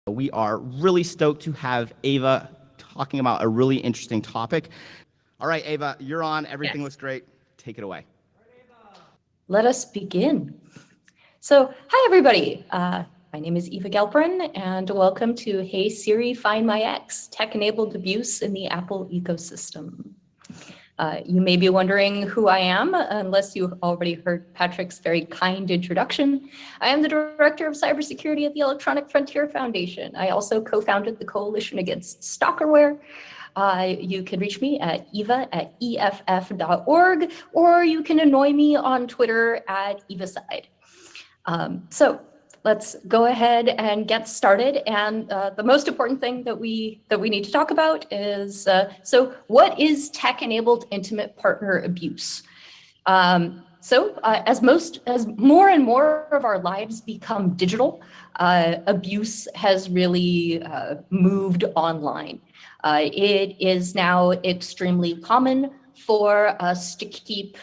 We are really stoked to have Ava talking about a really interesting topic. All right, Ava, you're on. Everything looks great. Take it away. Let us begin. So, hi everybody. My name is Eva Galperin, and welcome to Hey Siri, Find My Ex, Tech-Enabled Abuse in the Apple Ecosystem. You may be wondering who I am, unless you already heard Patrick's very kind introduction. I am the Director of Cybersecurity at the Electronic Frontier Foundation. I also co-founded the Coalition Against Stalkerware. You can reach me at eva@eff.org, or you can annoy me on Twitter at evaside. So let's go ahead and get started. And the most important thing that we need to talk about is, so what is tech-enabled intimate partner abuse? As more and more of our lives become digital, abuse has really moved online. It is now extremely common for us to keep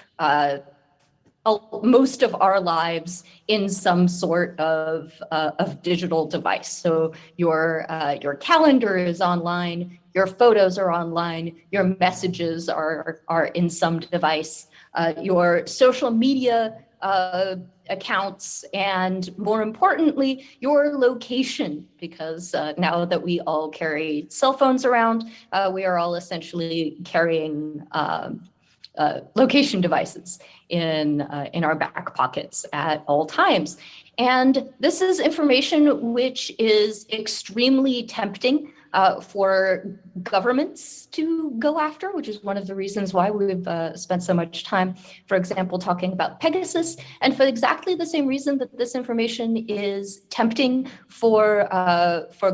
most of our lives in some sort of digital device. So your calendar is online, your photos are online, your messages are in some device, your social media accounts, and more importantly, your location, because now that we all carry cell phones around, we are all essentially carrying location devices in our back pockets at all times. And this is information which is extremely tempting for governments to go after, which is one of the reasons why we've spent so much time, for example, talking about Pegasus, and for exactly the same reason that this information is tempting for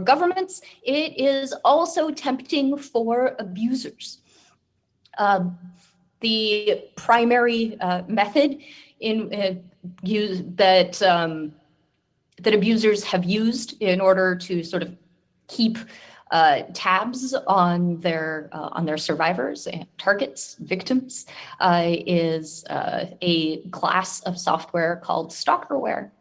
governments, it is also tempting for abusers. The primary method that abusers have used in order to sort of keep tabs on their survivors and targets, victims, is a class of software called stalkerware.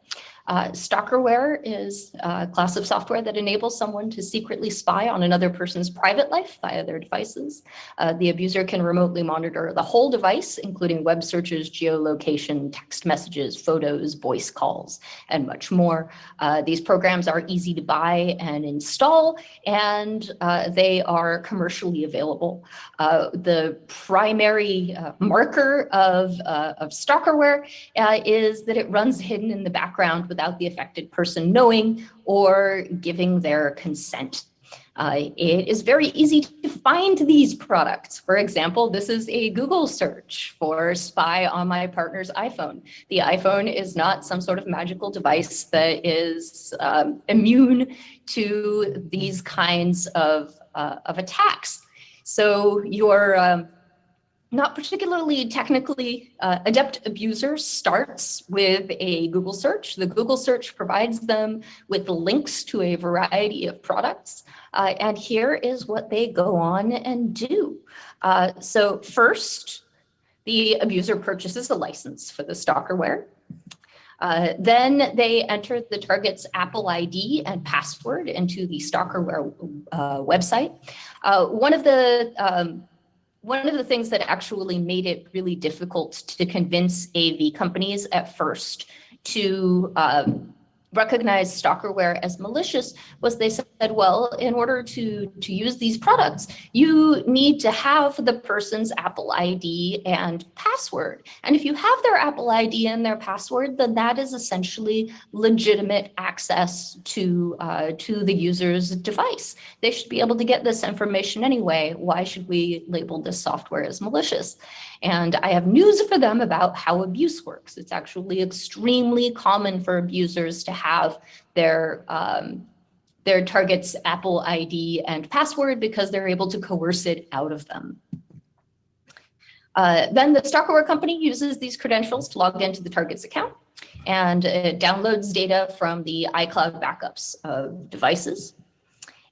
Stalkerware is a class of software that enables someone to secretly spy on another person's private life via their devices. The abuser can remotely monitor the whole device, including web searches, geolocation, text messages, photos, voice calls, and much more. These programs are easy to buy and install, and they are commercially available. The primary marker of stalkerware is that it runs hidden in the background without the affected person knowing or giving their consent. It is very easy to find these products. For example, this is a Google search for spy on my partner's iPhone. The iPhone is not some sort of magical device that is immune to these kinds of attacks. So your not particularly technically adept abuser starts with a Google search. The Google search provides them with links to a variety of products. And here is what they go on and do. So first, the abuser purchases a license for the stalkerware. Then they enter the target's Apple ID and password into the stalkerware website. One of the things that actually made it really difficult to convince AV companies at first to recognize stalkerware as malicious was they said, well, in order to use these products, you need to have the person's Apple ID and password. And if you have their Apple ID and their password, then that is essentially legitimate access to the user's device. They should be able to get this information anyway. Why should we label this software as malicious? And I have news for them about how abuse works. It's actually extremely common for abusers to have their target's Apple ID and password because they're able to coerce it out of them. Then the stalkerware company uses these credentials to log into the target's account, and it downloads data from the iCloud backups of devices.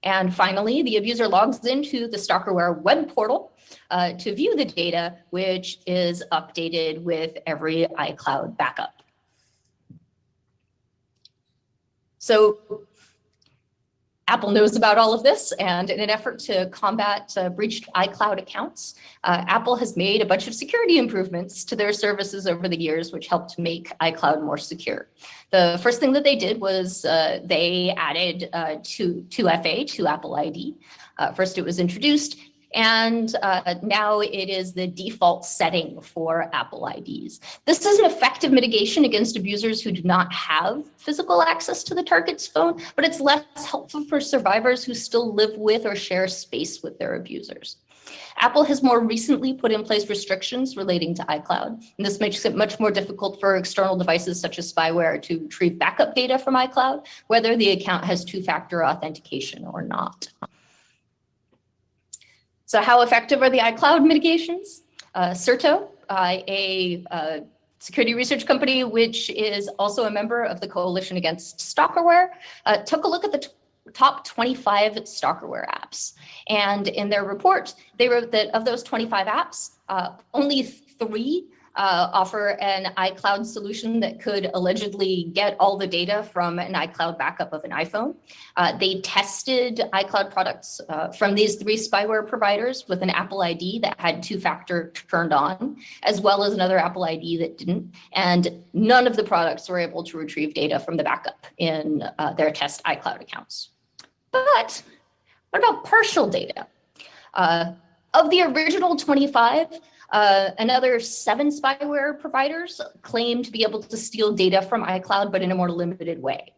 And finally, the abuser logs into the stalkerware web portal to view the data, which is updated with every iCloud backup. So Apple knows about all of this, and in an effort to combat breached iCloud accounts, Apple has made a bunch of security improvements to their services over the years, which helped make iCloud more secure. The first thing that they did was they added 2FA to Apple ID. First, it was introduced, and now it is the default setting for Apple IDs. This is an effective mitigation against abusers who do not have physical access to the target's phone, but it's less helpful for survivors who still live with or share space with their abusers. Apple has more recently put in place restrictions relating to iCloud, and this makes it much more difficult for external devices such as spyware to retrieve backup data from iCloud, whether the account has two-factor authentication or not. So how effective are the iCloud mitigations? Certo, a security research company, which is also a member of the Coalition Against Stalkerware, took a look at the top 25 stalkerware apps. And in their report, they wrote that of those 25 apps, only 3 offer an iCloud solution that could allegedly get all the data from an iCloud backup of an iPhone. They tested iCloud products from these 3 spyware providers with an Apple ID that had two-factor turned on, as well as another Apple ID that didn't. And none of the products were able to retrieve data from the backup in their test iCloud accounts. But what about partial data? Of the original 25, another 7 spyware providers claim to be able to steal data from iCloud, but in a more limited way.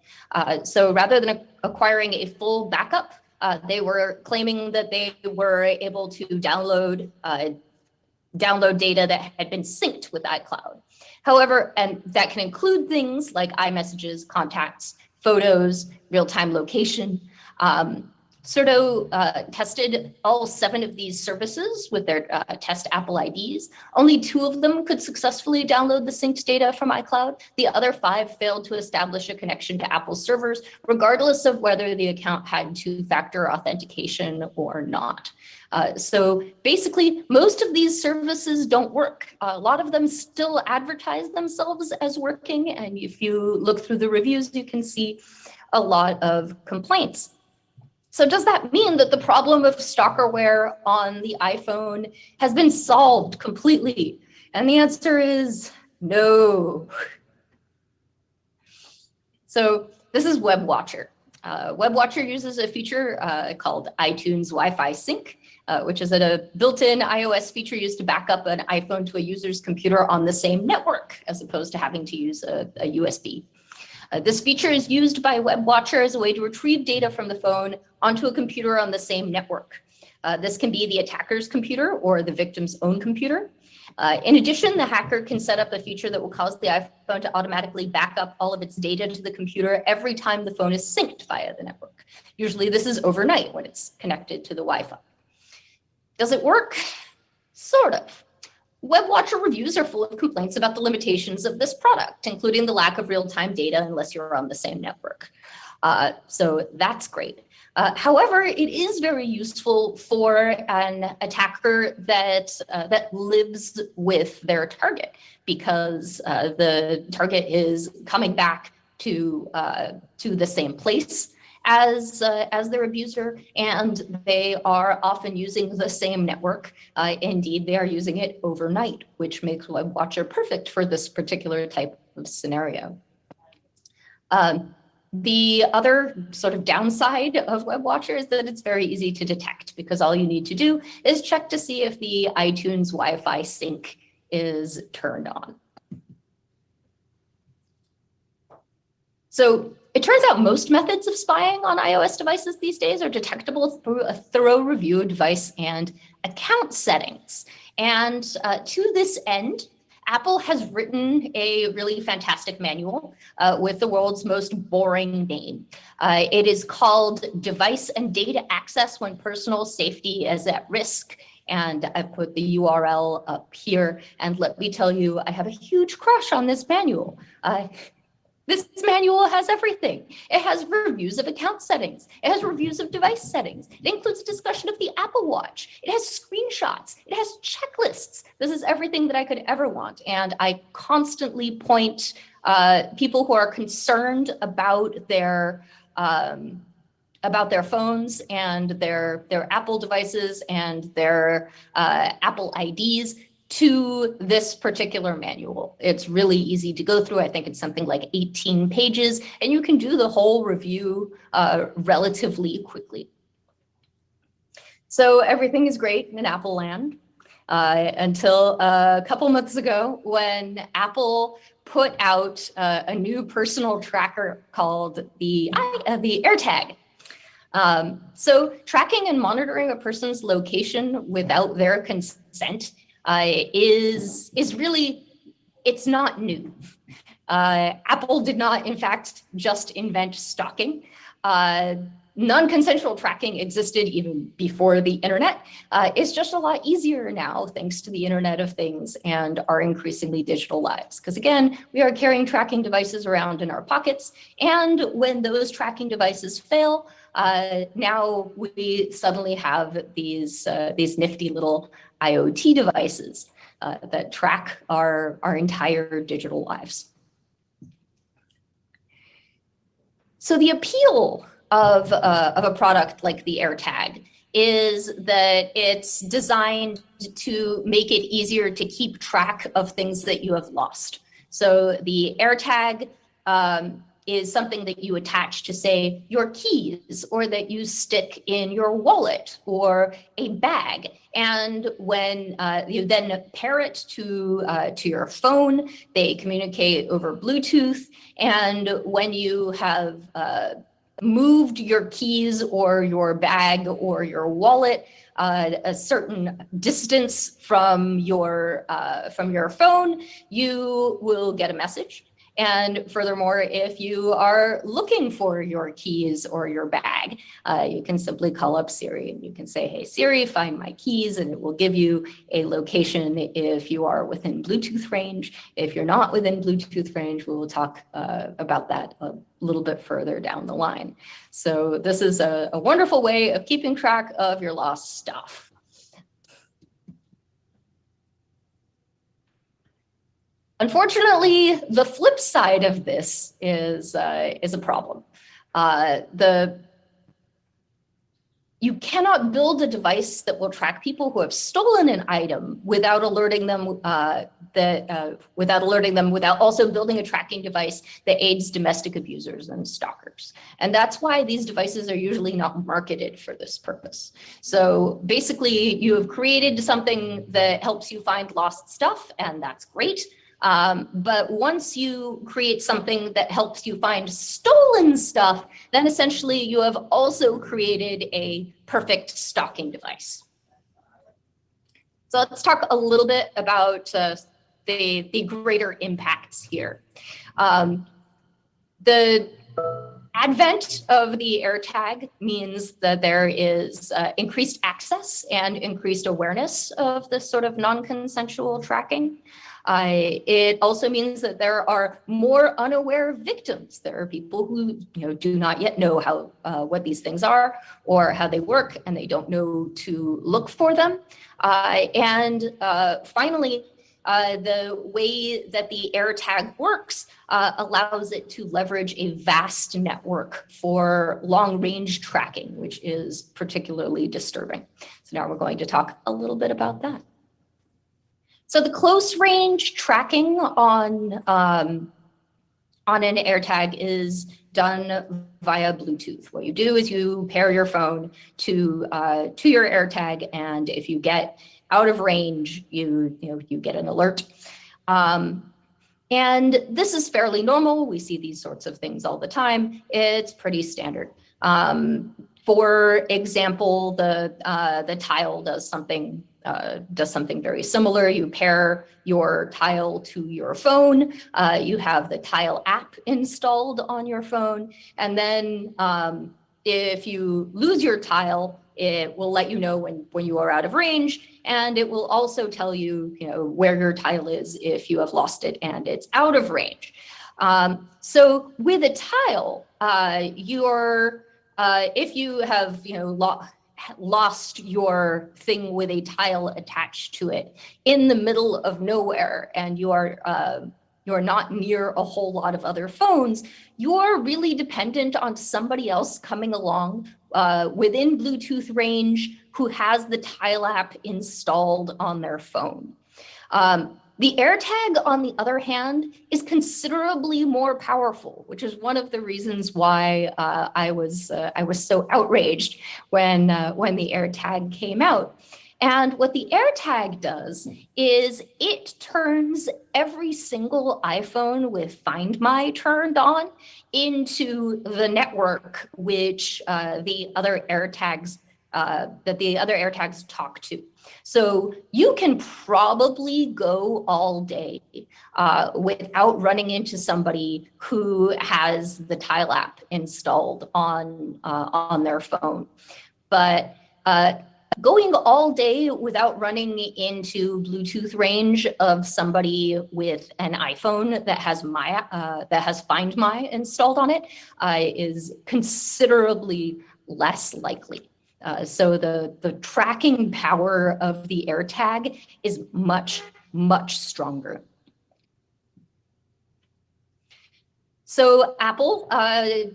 So rather than acquiring a full backup, they were claiming that they were able to download data that had been synced with iCloud. However, and that can include things like iMessages, contacts, photos, real-time location. Certo tested all 7 of these services with their test Apple IDs. Only 2 of them could successfully download the synced data from iCloud. The other 5 failed to establish a connection to Apple servers, regardless of whether the account had two-factor authentication or not. So basically, most of these services don't work. A lot of them still advertise themselves as working, and if you look through the reviews, you can see a lot of complaints. So does that mean that the problem of stalkerware on the iPhone has been solved completely? And the answer is no. So this is WebWatcher. WebWatcher uses a feature called iTunes Wi-Fi Sync, which is a built-in iOS feature used to back up an iPhone to a user's computer on the same network, as opposed to having to use a USB. This feature is used by WebWatcher as a way to retrieve data from the phone onto a computer on the same network. This can be the attacker's computer or the victim's own computer. In addition, the hacker can set up a feature that will cause the iPhone to automatically back up all of its data to the computer every time the phone is synced via the network. Usually this is overnight when it's connected to the Wi-Fi. Does it work? Sort of. WebWatcher reviews are full of complaints about the limitations of this product, including the lack of real-time data unless you're on the same network. So that's great. However, it is very useful for an attacker that lives with their target, because the target is coming back to the same place as their abuser, and they are often using the same network. Indeed, they are using it overnight, which makes WebWatcher perfect for this particular type of scenario. The other sort of downside of WebWatcher is that it's very easy to detect, because all you need to do is check to see if the iTunes Wi-Fi sync is turned on. So it turns out most methods of spying on iOS devices these days are detectable through a thorough review of device and account settings. And to this end, Apple has written a really fantastic manual with the world's most boring name. It is called Device and Data Access When Personal Safety is at Risk. And I've put the URL up here. And let me tell you, I have a huge crush on this manual. This manual has everything. It has reviews of account settings. It has reviews of device settings. It includes a discussion of the Apple Watch. It has screenshots. It has checklists. This is everything that I could ever want. And I constantly point people who are concerned about their about their phones and their Apple devices and their Apple IDs to this particular manual. It's really easy to go through. I think it's something like 18 pages, and you can do the whole review relatively quickly. So everything is great in Apple land until a couple months ago when Apple put out a new personal tracker called the AirTag. So tracking and monitoring a person's location without their consent is really, it's not new. Apple did not, in fact, just invent stalking. Non-consensual tracking existed even before the internet. It's just a lot easier now, thanks to the Internet of Things and our increasingly digital lives. Because again, we are carrying tracking devices around in our pockets. And when those tracking devices fail, now we suddenly have these nifty little IoT devices that track our entire digital lives. So the appeal of a product like the AirTag is that it's designed to make it easier to keep track of things that you have lost. So the AirTag is something that you attach to, say, your keys, or that you stick in your wallet or a bag. And when you then pair it to your phone, they communicate over Bluetooth. And when you have moved your keys or your bag or your wallet a certain distance from your phone, you will get a message. And furthermore, if you are looking for your keys or your bag, you can simply call up Siri and you can say, hey, Siri, find my keys, and it will give you a location if you are within Bluetooth range. If you're not within Bluetooth range, we will talk about that a little bit further down the line. So this is a wonderful way of keeping track of your lost stuff. Unfortunately, the flip side of this is a problem. You cannot build a device that will track people who have stolen an item without alerting them without also building a tracking device that aids domestic abusers and stalkers. And that's why these devices are usually not marketed for this purpose. So basically, you have created something that helps you find lost stuff, and that's great. But once you create something that helps you find stolen stuff, then essentially you have also created a perfect stalking device. So let's talk a little bit about the greater impacts here. The advent of the AirTag means that there is increased access and increased awareness of this sort of non-consensual tracking. It also means that there are more unaware victims. There are people who do not yet know how what these things are or how they work, and they don't know to look for them. And finally, the way that the AirTag works allows it to leverage a vast network for long-range tracking, which is particularly disturbing. So now we're going to talk a little bit about that. So the close range tracking on an AirTag is done via Bluetooth. What you do is you pair your phone to your AirTag, and if you get out of range, you get an alert. And this is fairly normal. We see these sorts of things all the time. It's pretty standard. For example, the Tile does something very similar. You pair your Tile to your phone. You have the Tile app installed on your phone. And then if you lose your Tile, it will let you know when you are out of range. And it will also tell you, where your Tile is if you have lost it and it's out of range. So with a Tile, if you have lost your thing with a Tile attached to it in the middle of nowhere, and you are you're not near a whole lot of other phones, you're really dependent on somebody else coming along within Bluetooth range who has the Tile app installed on their phone. The AirTag, on the other hand, is considerably more powerful, which is one of the reasons why I was so outraged when the AirTag came out. And what the AirTag does is it turns every single iPhone with Find My turned on into the network which the other AirTags talk to. So you can probably go all day without running into somebody who has the Tile app installed on their phone. But going all day without running into Bluetooth range of somebody with an iPhone that has Find My installed on it is considerably less likely. So the tracking power of the AirTag is much, much stronger. So Apple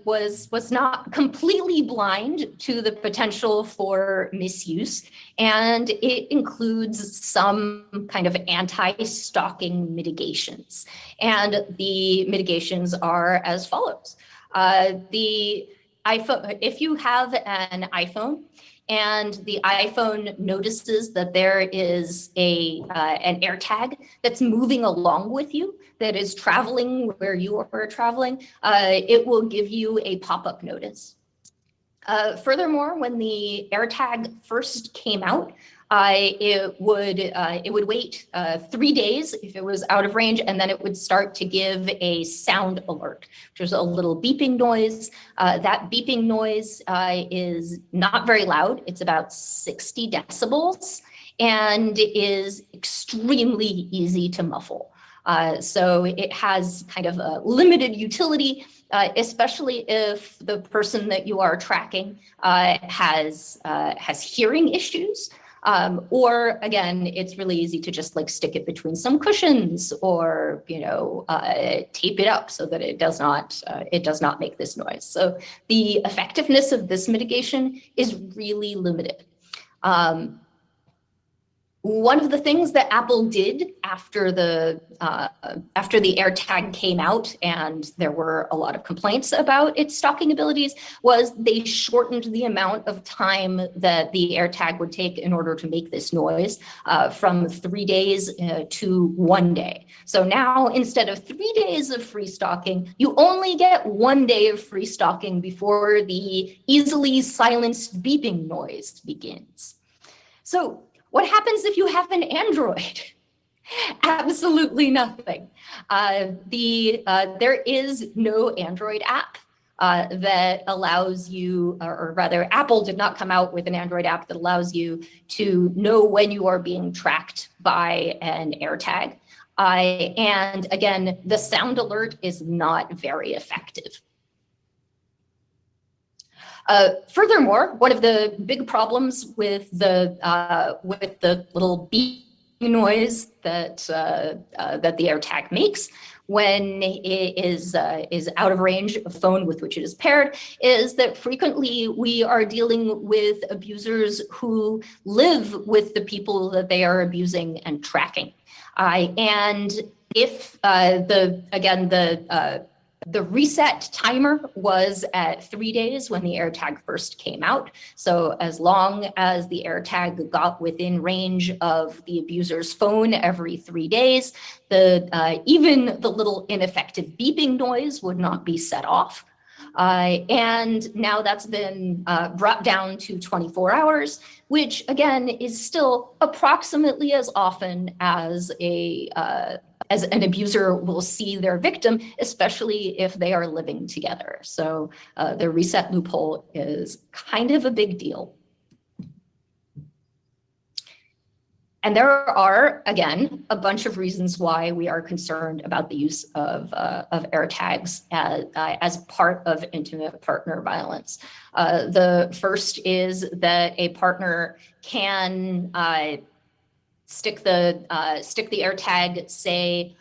was not completely blind to the potential for misuse, and it includes some kind of anti-stalking mitigations. And the mitigations are as follows. The iPhone, if you have an iPhone and the iPhone notices that there is an AirTag that's moving along with you, that is traveling where you are traveling, it will give you a pop-up notice. Furthermore, when the AirTag first came out, it would wait 3 days if it was out of range, and then it would start to give a sound alert, which is a little beeping noise. That beeping noise is not very loud. It's about 60 decibels and is extremely easy to muffle. So it has kind of a limited utility, especially if the person that you are tracking has hearing issues. Or again, it's really easy to just like stick it between some cushions or, tape it up so that it does not make this noise. So the effectiveness of this mitigation is really limited. One of the things that Apple did after the AirTag came out and there were a lot of complaints about its stalking abilities was they shortened the amount of time that the AirTag would take in order to make this noise from 3 days to 1 day. So now instead of 3 days of free stalking, you only get 1 day of free stalking before the easily silenced beeping noise begins. So what happens if you have an Android? Absolutely nothing. There is no Android app that allows you, or rather, Apple did not come out with an Android app that allows you to know when you are being tracked by an AirTag. And again, the sound alert is not very effective. Furthermore, one of the big problems with the little beep noise that the AirTag makes when it is out of range of phone with which it is paired is that frequently we are dealing with abusers who live with the people that they are abusing and tracking. And if the reset timer was at 3 days when the AirTag first came out. So as long as the AirTag got within range of the abuser's phone every 3 days, even the little ineffective beeping noise would not be set off. And now that's been brought down to 24 hours, which again is still approximately as often as an abuser will see their victim, especially if they are living together. So the reset loophole is kind of a big deal. And there are, again, a bunch of reasons why we are concerned about the use of AirTags as part of intimate partner violence. The first is that a partner can stick the AirTag, say,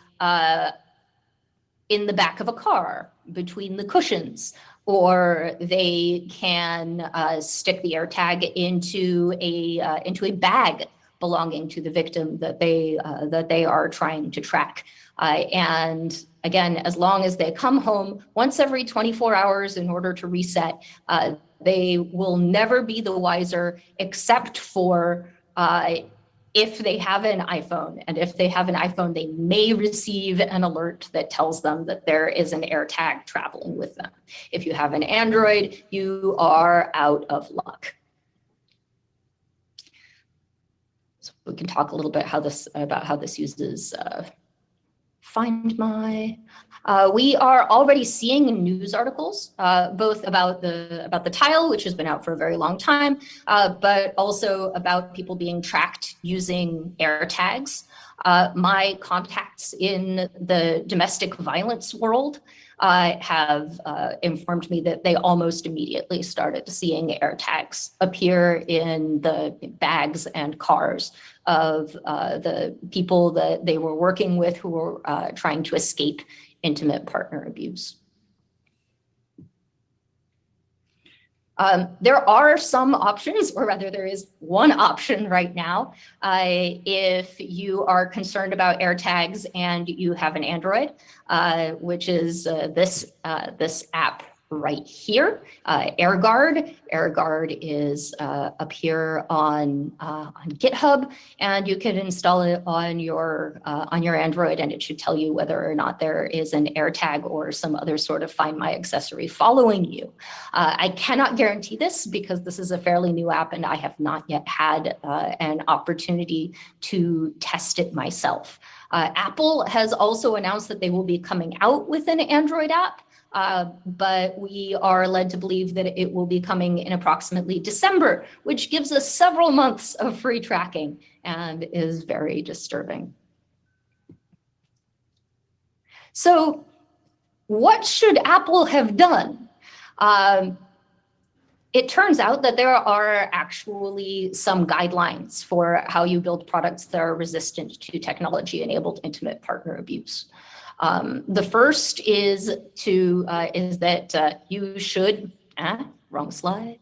in the back of a car, between the cushions, or they can stick the AirTag into a bag belonging to the victim that they are trying to track. And again, as long as they come home once every 24 hours in order to reset, they will never be the wiser, except for if they have an iPhone. And if they have an iPhone, they may receive an alert that tells them that there is an AirTag traveling with them. If you have an Android, you are out of luck. So we can talk a little bit about how this uses Find My. We are already seeing news articles, both about the Tile, which has been out for a very long time, but also about people being tracked using AirTags. My contacts in the domestic violence world have informed me that they almost immediately started seeing AirTags appear in the bags and cars of the people that they were working with who were trying to escape intimate partner abuse. There are some options, or rather there is one option right now. If you are concerned about AirTags and you have an Android, which is this app right here, AirGuard. AirGuard is up here on GitHub, and you can install it on your Android, and it should tell you whether or not there is an AirTag or some other sort of Find My accessory following you. I cannot guarantee this because this is a fairly new app, and I have not yet had an opportunity to test it myself. Apple has also announced that they will be coming out with an Android app. But we are led to believe that it will be coming in approximately December, which gives us several months of free tracking and is very disturbing. So what should Apple have done? It turns out that there are actually some guidelines for how you build products that are resistant to technology-enabled intimate partner abuse. The first is that you should, wrong slide.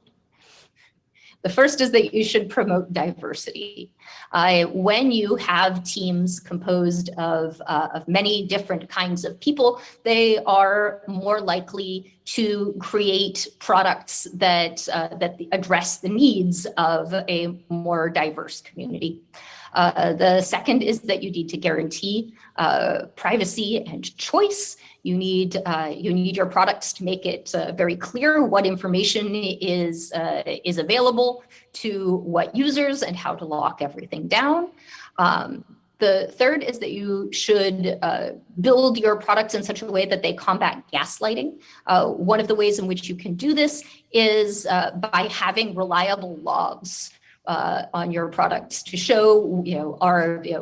The first is that you should promote diversity. When you have teams composed of many different kinds of people, they are more likely to create products that address the needs of a more diverse community. The second is that you need to guarantee privacy and choice. You need your products to make it very clear what information is available to what users and how to lock everything down. The third is that you should build your products in such a way that they combat gaslighting. One of the ways in which you can do this is by having reliable logs on your products to show,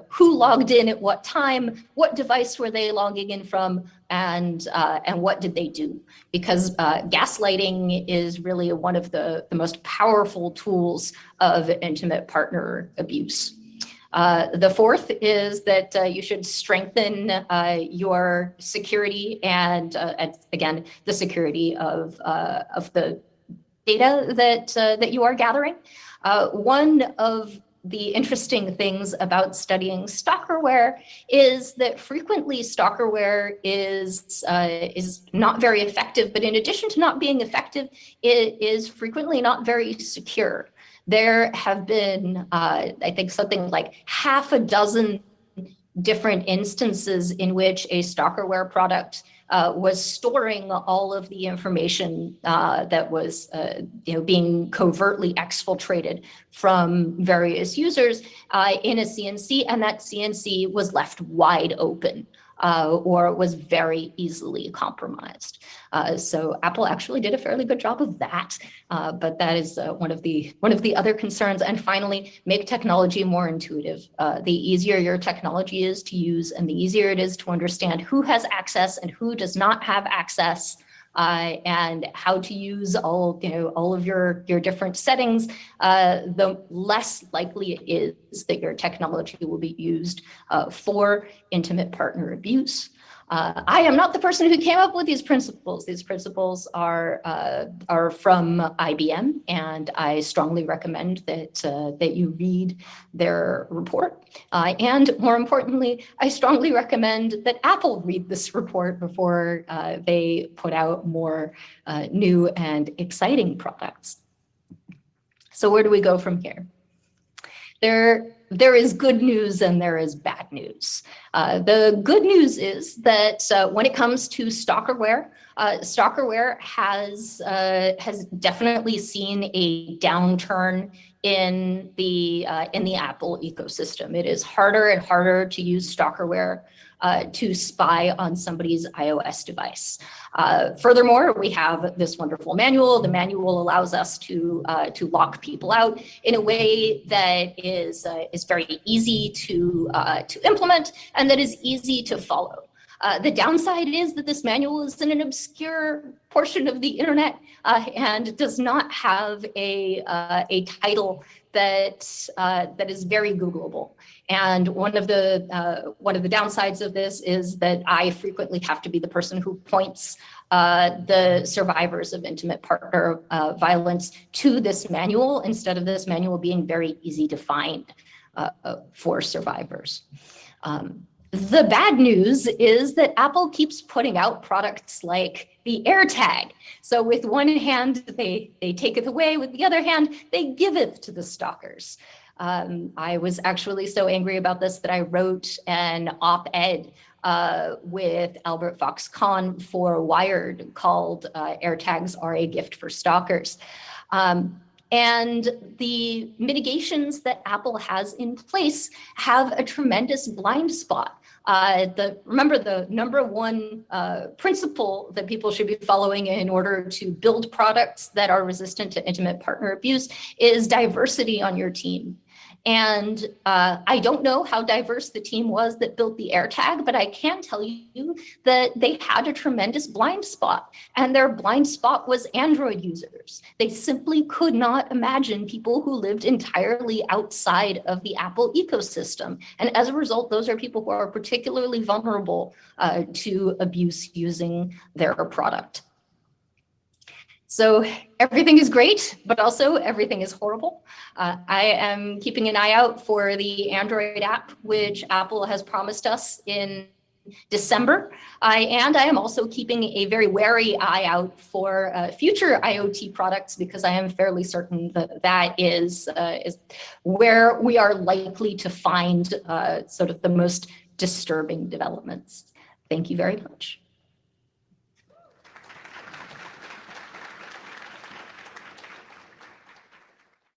who logged in at what time, what device were they logging in from, and what did they do? Because gaslighting is really one of the most powerful tools of intimate partner abuse. The fourth is that you should strengthen your security and again, the security of the data that you are gathering. One of the interesting things about studying stalkerware is that frequently stalkerware is not very effective, but in addition to not being effective, it is frequently not very secure. There have been, I think, something like half a dozen different instances in which a stalkerware product was storing all of the information that was being covertly exfiltrated from various users in a CNC, and that CNC was left wide open or was very easily compromised. So Apple actually did a fairly good job of that, but that is one of the other concerns. And finally, make technology more intuitive. The easier your technology is to use, and the easier it is to understand who has access and who does not have access, and how to use all of your different settings, the less likely it is that your technology will be used for intimate partner abuse. I am not the person who came up with these principles. These principles are from IBM, and I strongly recommend that you read their report. And more importantly, I strongly recommend that Apple read this report before they put out more new and exciting products. So where do we go from here? There is good news and there is bad news. The good news is that when it comes to stalkerware, stalkerware has definitely seen a downturn in the Apple ecosystem. It is harder and harder to use stalkerware to spy on somebody's iOS device. Furthermore, we have this wonderful manual. The manual allows us to lock people out in a way that is very easy to implement and that is easy to follow. The downside is that this manual is in an obscure portion of the internet and does not have a title that is very Googleable. And one of the downsides of this is that I frequently have to be the person who points the survivors of intimate partner violence to this manual instead of this manual being very easy to find for survivors. The bad news is that Apple keeps putting out products like the AirTag. So with one hand, they take it away. With the other hand, they give it to the stalkers. I was actually so angry about this that I wrote an op-ed with Albert Fox-Kahn for Wired called AirTags Are a Gift for Stalkers. And the mitigations that Apple has in place have a tremendous blind spot. Remember, the number one principle that people should be following in order to build products that are resistant to intimate partner abuse is diversity on your team. And I don't know how diverse the team was that built the AirTag, but I can tell you that they had a tremendous blind spot, and their blind spot was Android users. They simply could not imagine people who lived entirely outside of the Apple ecosystem. And as a result, those are people who are particularly vulnerable to abuse using their product. So everything is great, but also everything is horrible. I am keeping an eye out for the Android app, which Apple has promised us in December. And I am also keeping a very wary eye out for future IoT products, because I am fairly certain that that is where we are likely to find sort of the most disturbing developments. Thank you very much.